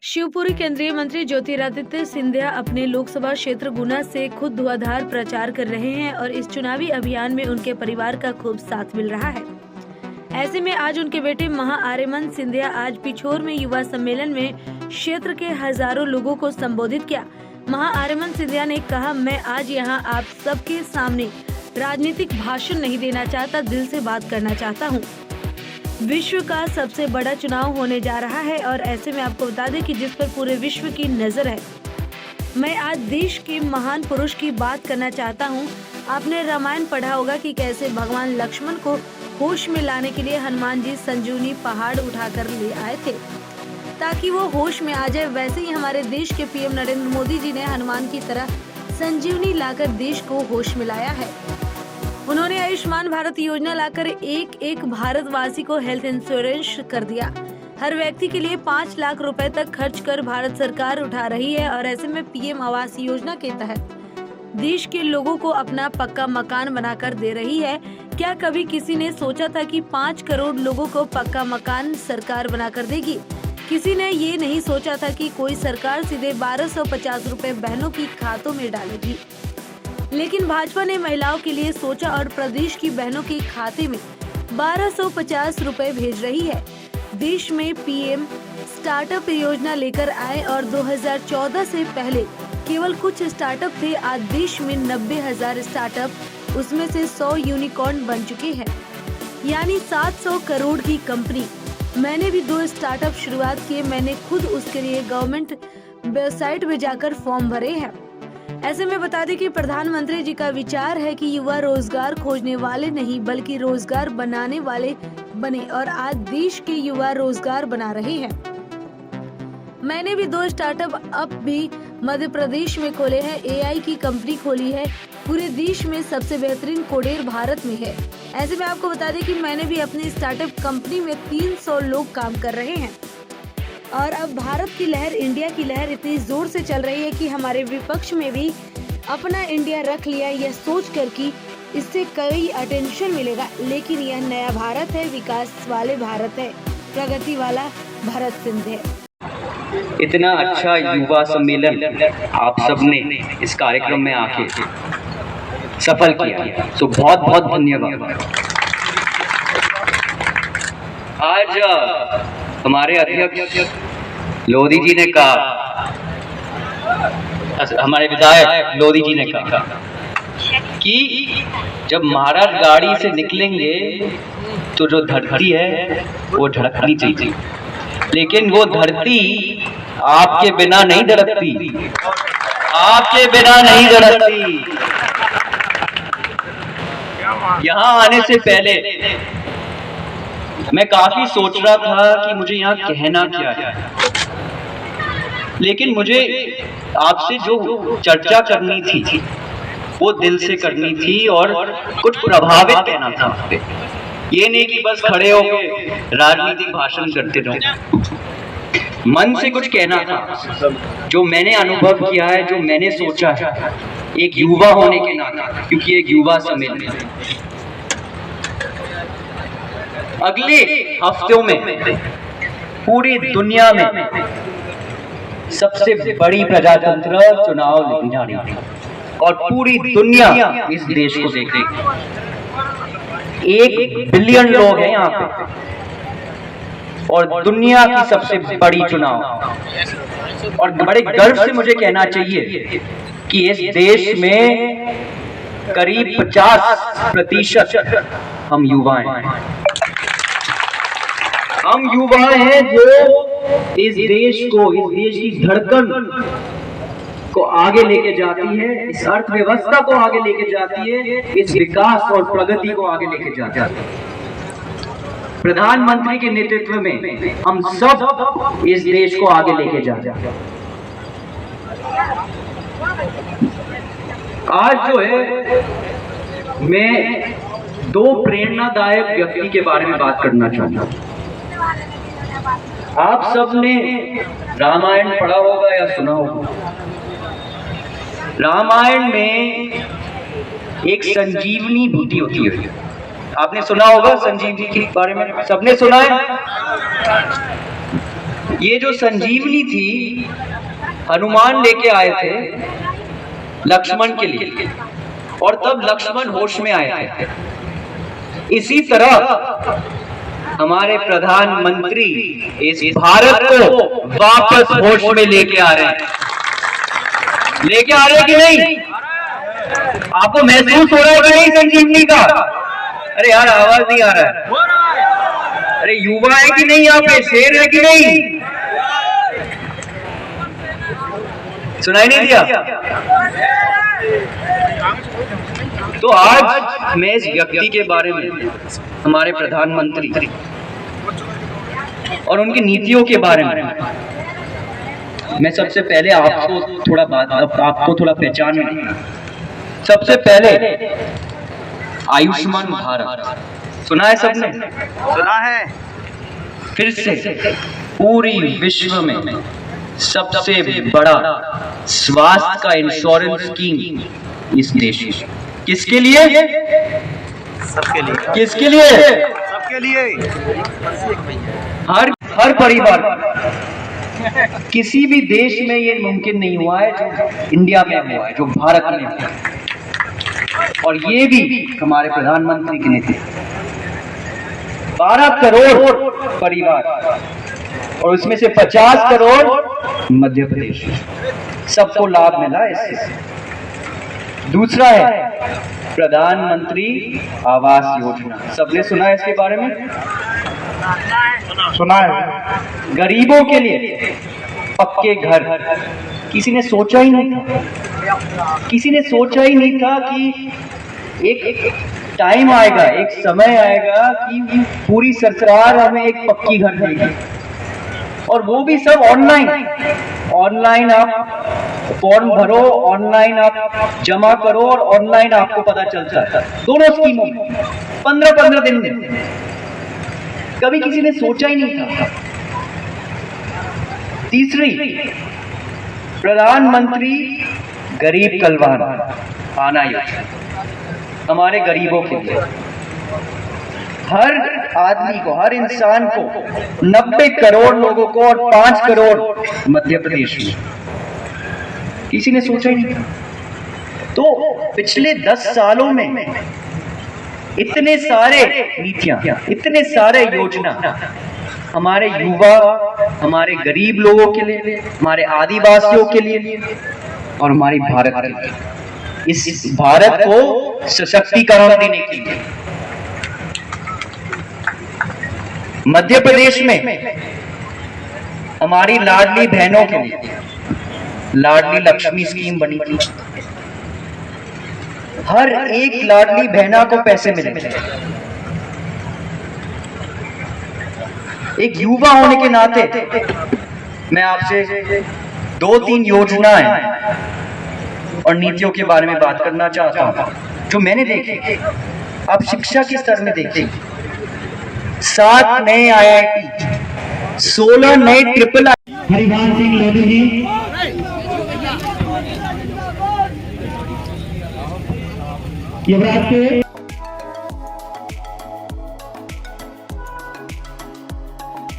शिवपुरी केंद्रीय मंत्री ज्योतिरादित्य सिंधिया अपने लोकसभा क्षेत्र गुना से खुद धुआंधार प्रचार कर रहे हैं और इस चुनावी अभियान में उनके परिवार का खूब साथ मिल रहा है। ऐसे में आज उनके बेटे महाआर्यमन सिंधिया आज पिछोर में युवा सम्मेलन में क्षेत्र के हजारों लोगों को संबोधित किया। महाआर्यमन सिंधिया ने कहा, मैं आज यहाँ आप सबके सामने राजनीतिक भाषण नहीं देना चाहता, दिल से बात करना चाहता हूँ। विश्व का सबसे बड़ा चुनाव होने जा रहा है और ऐसे में आपको बता दें कि जिस पर पूरे विश्व की नजर है, मैं आज देश के महान पुरुष की बात करना चाहता हूं। आपने रामायण पढ़ा होगा कि कैसे भगवान लक्ष्मण को होश में लाने के लिए हनुमान जी संजीवनी पहाड़ उठाकर ले आए थे ताकि वो होश में आ जाए। वैसे ही हमारे देश के पीएम नरेंद्र मोदी जी ने हनुमान की तरह संजीवनी लाकर देश को होश में लाया है। उन्होंने आयुष्मान भारत योजना लाकर एक एक भारतवासी को हेल्थ इंश्योरेंस कर दिया। हर व्यक्ति के लिए 5 लाख रुपए तक खर्च कर भारत सरकार उठा रही है और ऐसे में पीएम आवास योजना के तहत देश के लोगों को अपना पक्का मकान बनाकर दे रही है। क्या कभी किसी ने सोचा था कि 5 करोड़ लोगों को पक्का मकान सरकार बनाकर देगी? किसी ने ये नहीं सोचा था कि कोई सरकार सीधे 1250 रुपए बहनों की खातों में डालेगी। लेकिन भाजपा ने महिलाओं के लिए सोचा और प्रदेश की बहनों के खाते में 1250 रुपए भेज रही है। देश में पीएम स्टार्टअप योजना लेकर आए और 2014 से पहले केवल कुछ स्टार्टअप थे। आज देश में 90,000 स्टार्टअप, उसमें से 100 यूनिकॉर्न बन चुके हैं, यानी 700 करोड़ की कंपनी। मैंने भी 2 स्टार्टअप शुरुआत किए। मैंने खुद उसके लिए गवर्नमेंट वेबसाइट में जाकर फॉर्म भरे हैं। ऐसे में बता दें कि प्रधानमंत्री जी का विचार है कि युवा रोजगार खोजने वाले नहीं बल्कि रोजगार बनाने वाले बने और आज देश के युवा रोजगार बना रहे हैं। मैंने भी 2 स्टार्टअप अब भी मध्य प्रदेश में खोले हैं। एआई की कंपनी खोली है। पूरे देश में सबसे बेहतरीन कोडेर भारत में है। ऐसे में आपको बता दें कि मैंने भी अपनी स्टार्टअप कंपनी में 300 लोग काम कर रहे हैं और अब भारत की लहर, इंडिया की लहर इतनी जोर से चल रही है कि हमारे विपक्ष में भी अपना इंडिया रख लिया, यह सोच कर कि इससे कई अटेंशन मिलेगा। लेकिन यह नया भारत है, विकास वाले भारत है, प्रगति वाला भरत सिंधिया है। इतना अच्छा युवा सम्मेलन आप सबने इस कार्यक्रम में आके सफल किया, तो बहुत बहुत धन्यवाद। आज हमारे अध्यक्ष लोधी जी ने कहा, हमारे विधायक लोधी जी ने कहा कि जब महाराज गाड़ी से निकलेंगे तो जो धरती है वो धड़कनी चाहिए, लेकिन वो धरती आपके बिना नहीं धड़कती, आपके बिना नहीं धड़कती। यहाँ आने से पहले मैं काफी सोच रहा था कि मुझे यहाँ कहना क्या है, लेकिन मुझे आपसे जो चर्चा करनी थी वो दिल से करनी थी और कुछ प्रभावित कहना था आप पे। ये नहीं कि बस खड़े होकर राजनीतिक भाषण करते रहो, मन से कुछ कहना था जो मैंने अनुभव किया है, जो मैंने सोचा है एक युवा होने के नाते, क्योंकि एक युवा सम्मेलन है। अगले हफ्तों में पूरी दुनिया में सबसे बड़ी प्रजातंत्र चुनाव होने जा रही है और पूरी दुनिया इस देश को देखेगी। 1 बिलियन लोग हैं यहाँ पे और दुनिया की सबसे बड़ी चुनाव, और बड़े गर्व से मुझे कहना चाहिए कि इस देश में करीब 50% हम युवा हैं। हम युवा हैं जो इस देश को, इस देश की धड़कन को आगे लेके जाती है, इस अर्थव्यवस्था को आगे लेके जाती है, इस विकास और प्रगति को आगे लेके जाती है। प्रधानमंत्री के नेतृत्व में हम सब इस देश को आगे लेके जाते हैं। आज जो है मैं 2 प्रेरणादायक व्यक्ति के बारे में बात करना चाहता हूँ। आप सबने रामायण पढ़ा होगा या सुना होगा। रामायण में एक संजीवनी बूटी होती है, आपने सुना होगा संजीवनी के बारे में, सबने सुना है। ये जो संजीवनी थी हनुमान लेके आए थे लक्ष्मण के लिए, और तब लक्ष्मण होश में आए थे। इसी तरह हमारे प्रधानमंत्री इस भारत को वापस होश में लेके आ रहे हैं। लेके आ रहे हैं कि नहीं? आपको महसूस हो रहा है कि नहीं संजीवनी का? अरे यार आवाज नहीं आ रहा है। अरे युवा है कि नहीं? यहाँ पे शेर है कि नहीं? सुनाई नहीं दिया? तो आज मैं इस व्यक्ति के बारे में, हमारे प्रधानमंत्री और उनकी नीतियों के बारे में, मैं सबसे पहले आपको थोड़ा पहचान में। सबसे पहले आयुष्मान भारत सुना है सबने? सुना है। फिर से पूरी विश्व में सबसे बड़ा स्वास्थ्य का इंश्योरेंस स्कीम इस देश में। किसके लिए? सबके लिए। किसके लिए? सबके लिए। हर परिवार, किसी भी देश में ये मुमकिन नहीं हुआ है जो इंडिया में हुआ है, जो भारत में हुआ है। और ये भी हमारे प्रधानमंत्री के नेतृत्व, 12 करोड़ परिवार, और उसमें से 50 करोड़ मध्य प्रदेश, सबको लाभ मिला इससे। दूसरा है प्रधानमंत्री आवास योजना, सबने सुना है इसके बारे में? सुना है। गरीबों के लिए पक्के घर, किसी ने सोचा ही नहीं था। किसी ने सोचा ही नहीं था कि एक टाइम आएगा, एक समय आएगा कि पूरी सरकार हमें एक पक्की घर देगी, और वो भी सब ऑनलाइन आप फॉर्म भरो, ऑनलाइन आप जमा करो, और ऑनलाइन आपको पता चलता है। दोनों स्कीमों में 15-15 दिन में। कभी किसी ने सोचा ही नहीं था। तीसरी, प्रधानमंत्री गरीब कल्याण आना योजना, हमारे गरीबों के लिए, हर आदमी को, हर इंसान को, 90 करोड़ लोगों को, और 5 करोड़ मध्य प्रदेश में। किसी ने सोचा ही नहीं। तो पिछले 10 सालों में इतने सारे नीतियां, इतने सारे योजना हमारे युवा, हमारे गरीब लोगों के लिए, हमारे आदिवासियों के लिए, और हमारी भारत के लिए, इस भारत को सशक्तिकरण देने के लिए। मध्य प्रदेश में हमारी लाडली बहनों के लिए लाडली लक्ष्मी स्कीम बनी थी। हर एक लाडली बहना को पैसे मिले। एक युवा होने के नाते मैं आपसे 2-3 योजनाएं और नीतियों के बारे में बात करना चाहता हूं जो मैंने देखे। आप शिक्षा के स्तर में देखिए, 7 नए IIT, 16 नए ट्रिपल हरिभान सिंह लोधी जी, युवराज के